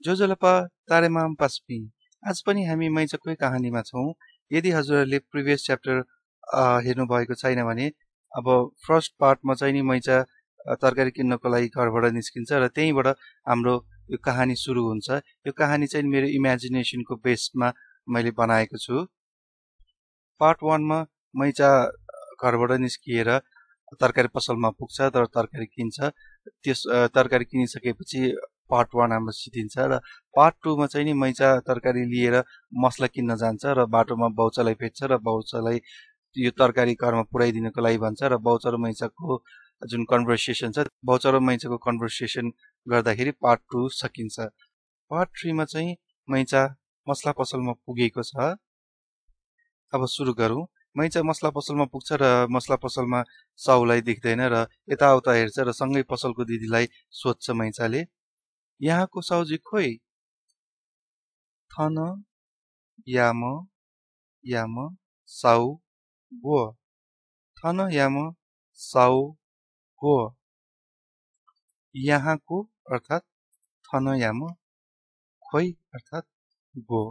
जोजोलपा तारेमाम पास्पी। आज पनि हामी मैचाकोही कहानीमा छौँ। यदि हजुरहरूले प्रिभियस च्याप्टर हेर्नु भएको छैन भने अब फर्स्ट पार्टमा चाहिँ नि मैचा तरकारी किन्नको लागि घरबाट निस्किन्छ र त्यहीँबाट हाम्रो यो कहानी सुरु हुन्छ। यो कहानी चाहिँ मेरो इमेजिनेसनको बेसमा मैले बनाएको छु। पार्ट 1 मा मैचा घरबाट निस्किएर तरकारी पसलमा पुग्छ र तरकारी किन्छ। त्यस तरकारी किनिसकेपछि पार्ट 1 हाम्रो सिद्धिन्छ र पार्ट 2 मा चाहिँ नि मैचा तरकारी लिएर मसला किन्न जान्छ र बाटोमा बाउचालाई भेट्छ र बाउचालाई यो तरकारी घरमा पुर्याइदिनको लागि भन्छ र बाउचा र मैचाको जुन कन्भर्सेसन छ बाउचा र मैचाको कन्भर्सेसन गर्दाखेरि पार्ट 2 सकिन्छ। पार्ट 3 मा चाहिँ मैचा मसला पसलमा पुगेको छ। अब सुरु गरौँ। मैचा मसला पसलमा पुग्छ र मसला पसलमा साउलाई देख्दैन र यताउता हेर्छ र सँगै पसलको दिदीलाई सोध्छ मैचाले, यहाँको साउजी खोइ? थन याम साउ गो। थन याम साउ गो। यहाँको अर्थात् थन याम, खोइ अर्थात् गो।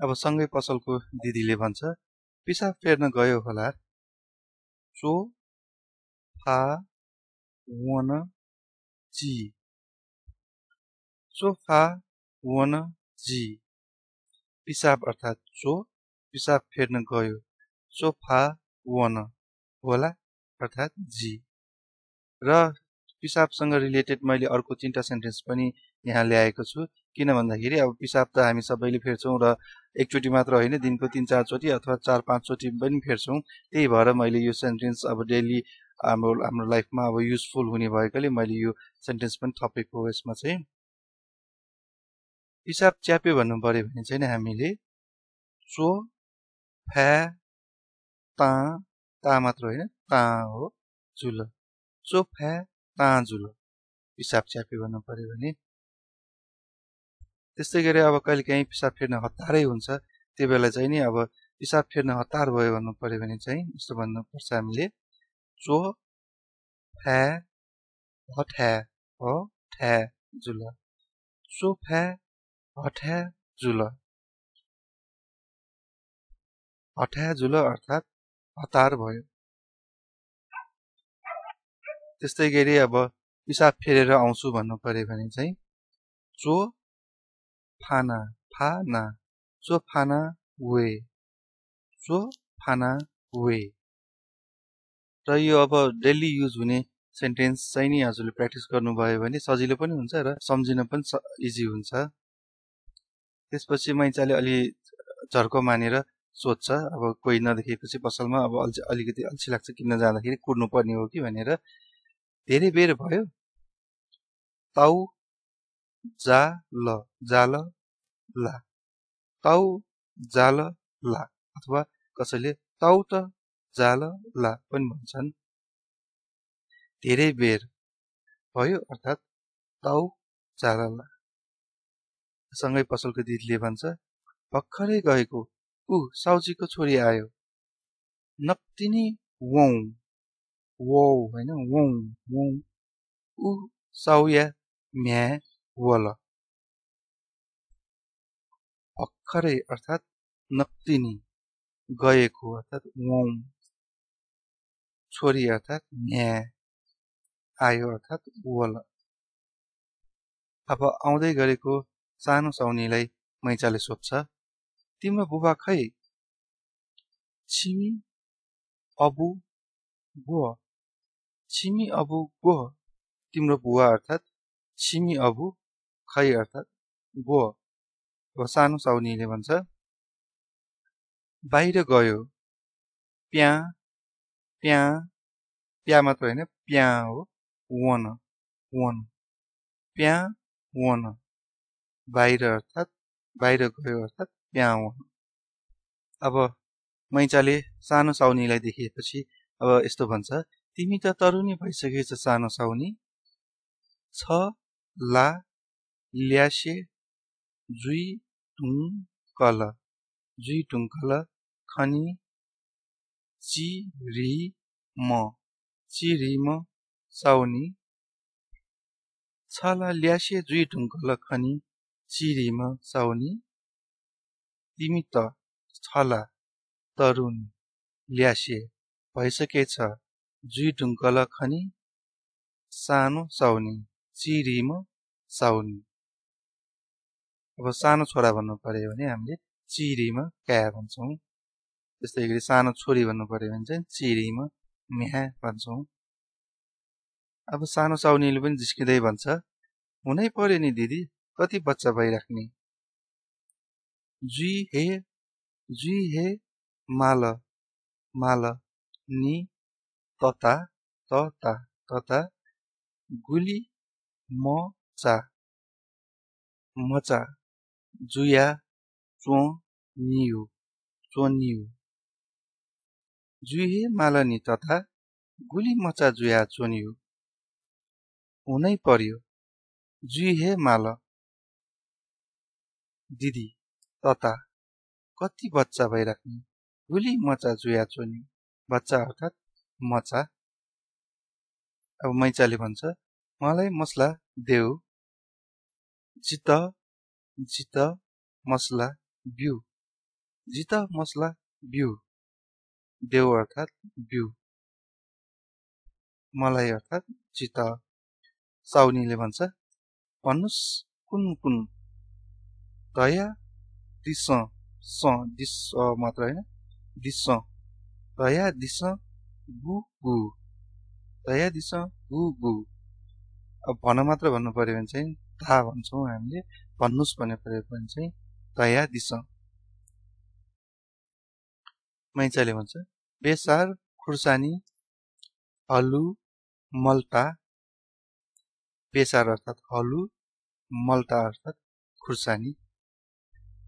अब सँगै पसलको दिदीले भन्छ, पिसाब फेर्न गयो होला। चो फा वन जी। चो फा वन जी। पिसाब अर्थात् चो, पिसाब फेर्न गयो। चो फा वन होला अर्थात् जी। र पिसाबसँग रिलेटेड मैले अर्को 3टा सेन्टेन्स पनि यहाँ ल्याएको छु। किन भन्दाखेरि अब पिसाब त हामी सबैले फेर्छौँ र एकचोटि मात्र होइन, दिनको 3-4 चोटि अथवा 4-5 चोटि पनि फेर्छौँ। त्यही भएर मैले यो सेन्टेन्स अब डेली हाम्रो लाइफमा अब युजफुल हुने भएकोले मैले यो सेन्टेन्स पनि थपेको हो। यसमा चाहिँ पिसाब च्याप्यो भन्नु पर्यो भने चाहिँ हामीले चो फ्या ता मात्र होइन, ता हो जुल। चो फ्या ता जुल पिसाब च्याप्यो भन्नु पर्यो भने। त्यस्तै गरी अब कहिलेकाहीँ पिसाब फेर्न हतारै हुन्छ, त्यो बेला चाहिँ नि अब पिसाब फेर्न हतार भयो भन्नु पर्यो भने चाहिँ यस्तो भन्नुपर्छ हामीले, चो फ्या हठ्या हठ्या जुल। चो फ्या हठ्या जुल। हठ्या जुल अर्थात् हतार भयो। त्यस्तै गरी अब पिसाब फेरेर आउँछु भन्नु पर्यो भने चाहिँ चो फाना फाना। चो फाना वे। चो फाना वे। र यो अब डेली युज हुने सेन्टेन्स चाहिँ नि हजुरले प्र्याक्टिस गर्नुभयो भने सजिलो पनि हुन्छ र सम्झिन पनि इजी हुन्छ। त्यसपछि मैचाले अलि झर्को मानेर सोध्छ, अब कोही नदेखेपछि पसलमा अब अलिकति अल्छी लाग्छ किन्न जाँदाखेरि कुर्नु पर्ने हो कि भनेर। धेरै बेर भयो? ताउ जाल ला। ताउ जाल ला अथवा कसैले ताउ त जाल ला पनि भन्छन्। धेरै बेर भयो अर्थात् ताउ जाल ला। सँगै पसलको दिदीले भन्छ, भर्खरै गएको ऊ साउजीको छोरी आयो। नक्तिनी वौ वौ होइन वौ वौ। ऊ साउया म्या वल। भर्खरै अर्थात् नक्तिनी, गएको अर्थात् वौ, छोरी अर्थात् म्या, आयो अर्थात् वल। अब आउँदै गरेको सानो साउनीलाई मैचाले सोध्छ, तिम्रो बुबा खै? छिमी अबु गो। छिमी अबु गो। तिम्रो बुवा अर्थात् छिमी अबु, खै अर्थात् गो। अब सानो साउनीले भन्छ, बाहिर गयो। प्या प्या प्या मात्र होइन, प्या हो, वन वन। प्या वन बाहिर अर्थात् बाहिर गयो अर्थात् प्या वन। अब मैचाले सानो साउनीलाई देखेपछि अब यस्तो भन्छ, तिमी त तरुनी भइसकेछ सानो साउनी। छ ला ल्यासे जुई टुङ कल। जुई टुङ कल खनी चिरिम। चिरिम साउनी। छला ल्यासे जुई ढुङ्गल खनी चिरीमा साउनी तिमी त छला तरुण ल्यासे भइसकेछ जुई ढुङ्गल खनी सानो साउनी चिरीमा साउनी। अब सानो छोरा भन्नु पर्यो भने हामीले चिरीमा क्या भन्छौँ। त्यस्तै गरी सानो छोरी भन्नु पर्यो भने चाहिँ चिरीमा म्या भन्छौँ। अब सानो साउनीले पनि जिस्किँदै भन्छ हुनै पर्यो नि दिदी कति बच्चा भइराख्ने। जुई हे माल माल नि तता तता तता गुली मचा मचा जुया चोनियो चोनियो। जुई हे माल नि तथा गुली मचा जुया चोनियो। हुनै पर्यो जुई हे माल दिदी तता कति बच्चा भइराख्ने गुली मचा जुया चोनियो। बच्चा अर्थात् मचा। अब मैचाले भन्छ मलाई मसला देऊ जित जित मसला बिउ जित मसला बिउ। देऊ अर्थात् बिउ मलाई अर्थात् जित। साउनीले भन्छ भन्नुस् कुन कुन दया दिस दिस मात्र होइन दिस दया दिस गु गु दया दिस गु गु। अब भन मात्र भन्नु पर्यो भने चाहिँ था भन्छौँ हामीले। भन्नुस् भन्नु पर्यो भने चाहिँ दया दिस। मैचाले भन्छ बेसार खुर्सानी हलु मल्टा। बेसार अर्थात् हलु मल्टा अर्थात् खुर्सानी।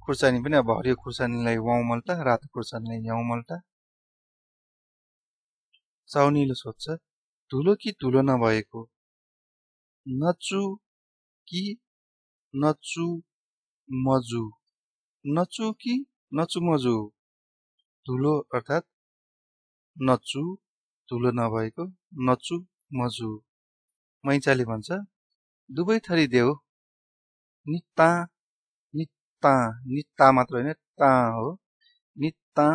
खुर्सानी पनि अब हरियो खुर्सानीलाई वाउ मल्टा रातो खुर्सानीलाई याउ मल्टा। साउनीले सोध्छ धुलो कि धुलो नभएको नचु कि नचु मजु नचु कि नचु मजु। धुलो अर्थात् नचु धुलो नभएको नचु मजु। मैचाले भन्छ दुवै थरी देऊ नित्ता नित्ता नित्ता मात्र होइन ता हो नित्ता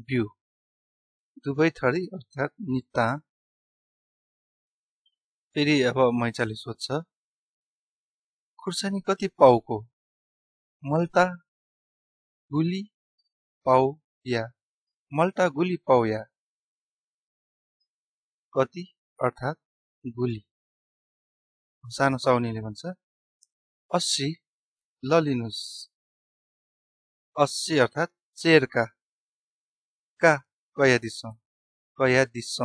बिउ। दुवै थरी अर्थात् नित्ता। फेरि अब मैचाले सोध्छ खुर्सानी कति पाउको मल्टा गुली पाउ या मल्टा गुली पाउ या। कति अर्थात् गुली। सानो साउनीले भन्छ 80 ल लिनुस् 80 अर्थात् चेरका का कया दिस।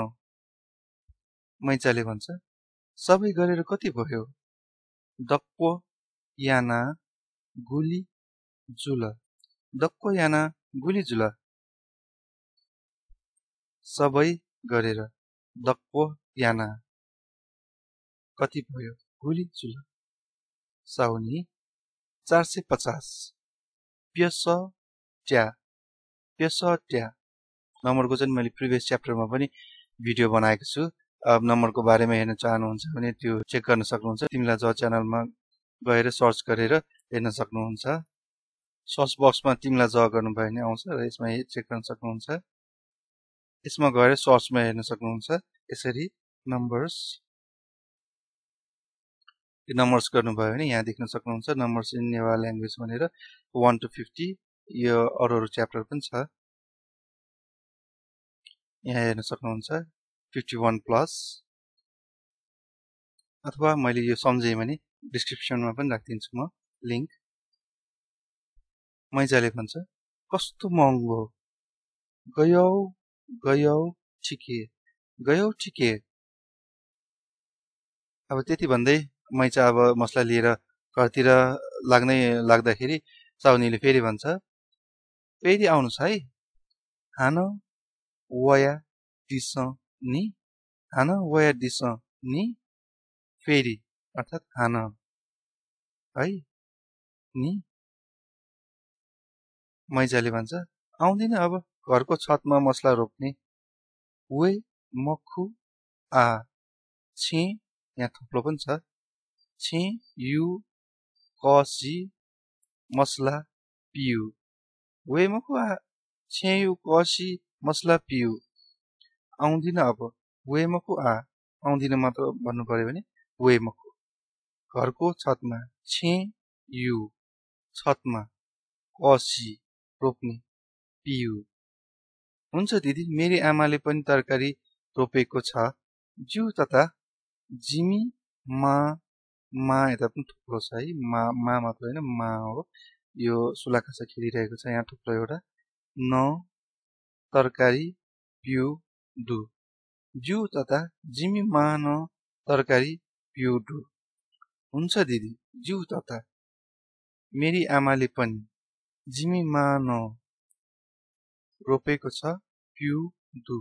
मैचाले भन्छ सबै गरेर कति भयो दक्को याना गुली जुल दक्को याना गुली जुल। सबै गरेर दक्को याना कति भयो गुली जुल। साउनी 450 प्यस ट्या। नम्बरको चाहिँ मैले प्रिभियस च्याप्टरमा पनि भिडियो बनाएको छु। अब नम्बरको बारेमा हेर्न चाहनुहुन्छ भने त्यो चेक गर्न सक्नुहुन्छ। तिमीलाई ज च्यानलमा गएर सर्च गरेर हेर्न सक्नुहुन्छ। सर्च बक्समा तिमीलाई ज गर्नुभयो भने आउँछ र यसमा चेक गर्न सक्नुहुन्छ। यसमा गएर सर्चमा हेर्न सक्नुहुन्छ। यसरी नम्बर्स नम्बर्स गर्नुभयो भने यहाँ देख्न सक्नुहुन्छ नम्बर्स इन नेवार ल्याङ्ग्वेज भनेर 1 to 50 यो अरू च्याप्टर पनि छ। यहाँ हेर्न सक्नुहुन्छ 51 प्लस अथवा मैले यो सम्झेँ भने डिस्क्रिप्सनमा पनि राखिदिन्छु म लिङ्क। मैचाले भन्छ कस्तो महँगो गयौ ठिके। अब त्यति भन्दै मैचा अब मसला लिएर घरतिर लाग्दाखेरि साउनीले फेरि भन्छ फेरि आउनुहोस् है हान वया दिस नि फेरि अर्थात् हान है नि। मैचाले भन्छ आउँदिन अब घरको छतमा मसला रोप्ने वे मखु आ छि यहाँ थप्लो पनि छ छे यु कसी मसला पिउ वेमको आ छे यु कसी मसला पिउ आउँदिन अब वेमको आ आउँदिन मात्र भन्नु पर्यो भने वेमको घरको छतमा छे यु छतमा कसी रोप्ने पिउ हुन्छ दिदी मेरी आमाले पनि तरकारी रोपेको छ ज्यू तथा जिमी मा यता पनि थुप्रो छ है मा मात्र होइन मा हो यो सुलाखासा खेलिरहेको छ यहाँ थुप्रो एउटा न तरकारी पिउ डु ज्यू तथा जिमी मा न तरकारी पिउ डु हुन्छ दिदी ज्यू तथा मेरी आमाले पनि जिमी मा न रोपेको छ पिउ डु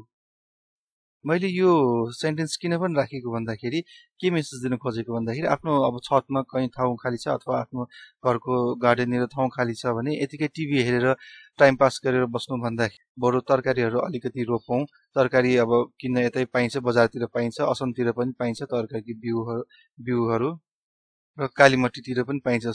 मैले यो सेन्टेन्स किन पनि राखेको भन्दाखेरि के मेसेज दिन खोजेको भन्दाखेरि आफ्नो अब छतमा कहीँ ठाउँ खाली छ अथवा आफ्नो घरको गार्डनतिर ठाउँ खाली छ भने यतिकै टिभी हेरेर टाइम पास गरेर बस्नु भन्दा बरु तरकारीहरू अलिकति रोपौँ तरकारी अब किन्न यतै पाइन्छ बजारतिर पाइन्छ असमतिर पनि पाइन्छ तरकारी बिउहरू र कालीमट्टीतिर पनि पाइन्छ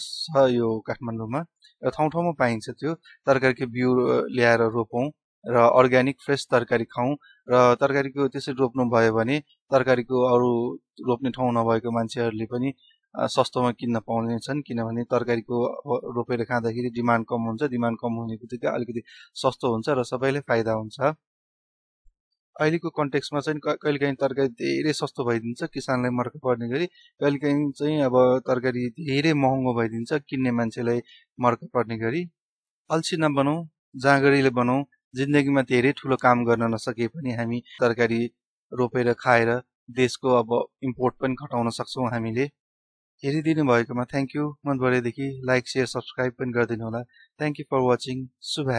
यो काठमाडौँमा र ठाउँ ठाउँमा पाइन्छ त्यो तरकारीको बिउ ल्याएर रोपौँ र अर्ग्यानिक फ्रेस तरकारी खाउँ र तरकारीको त्यसरी रोप्नु भयो भने तरकारीको अरू रोप्ने ठाउँ नभएको मान्छेहरूले पनि सस्तोमा किन्न पाउनेछन् किनभने तरकारीको रोपेर खाँदाखेरि डिमान्ड कम हुन्छ डिमान्ड कम हुने बित्तिकै अलिकति सस्तो हुन्छ र सबैलाई फाइदा हुन्छ अहिलेको कन्टेक्स्टमा चाहिँ कहिलेकाहीँ तरकारी धेरै सस्तो भइदिन्छ किसानलाई मर्क पर्ने गरी कहिलेकाहीँ चाहिँ अब तरकारी धेरै महँगो भइदिन्छ किन्ने मान्छेलाई मर्क पर्ने गरी अल्छी नबनौँ जाँगरीले बनाऊ जिन्दगीमा धेरै ठुलो काम गर्न नसके पनि हामी तरकारी रोपेर खाएर देशको अब इम्पोर्ट पनि घटाउन सक्छौँ हामीले हेरिदिनु भएकोमा थ्याङ्क यू मनभरेदेखि लाइक शेयर सब्सक्राइब पनि गरिदिनु होला थ्याङ्क यू फर वाचिङ शुभ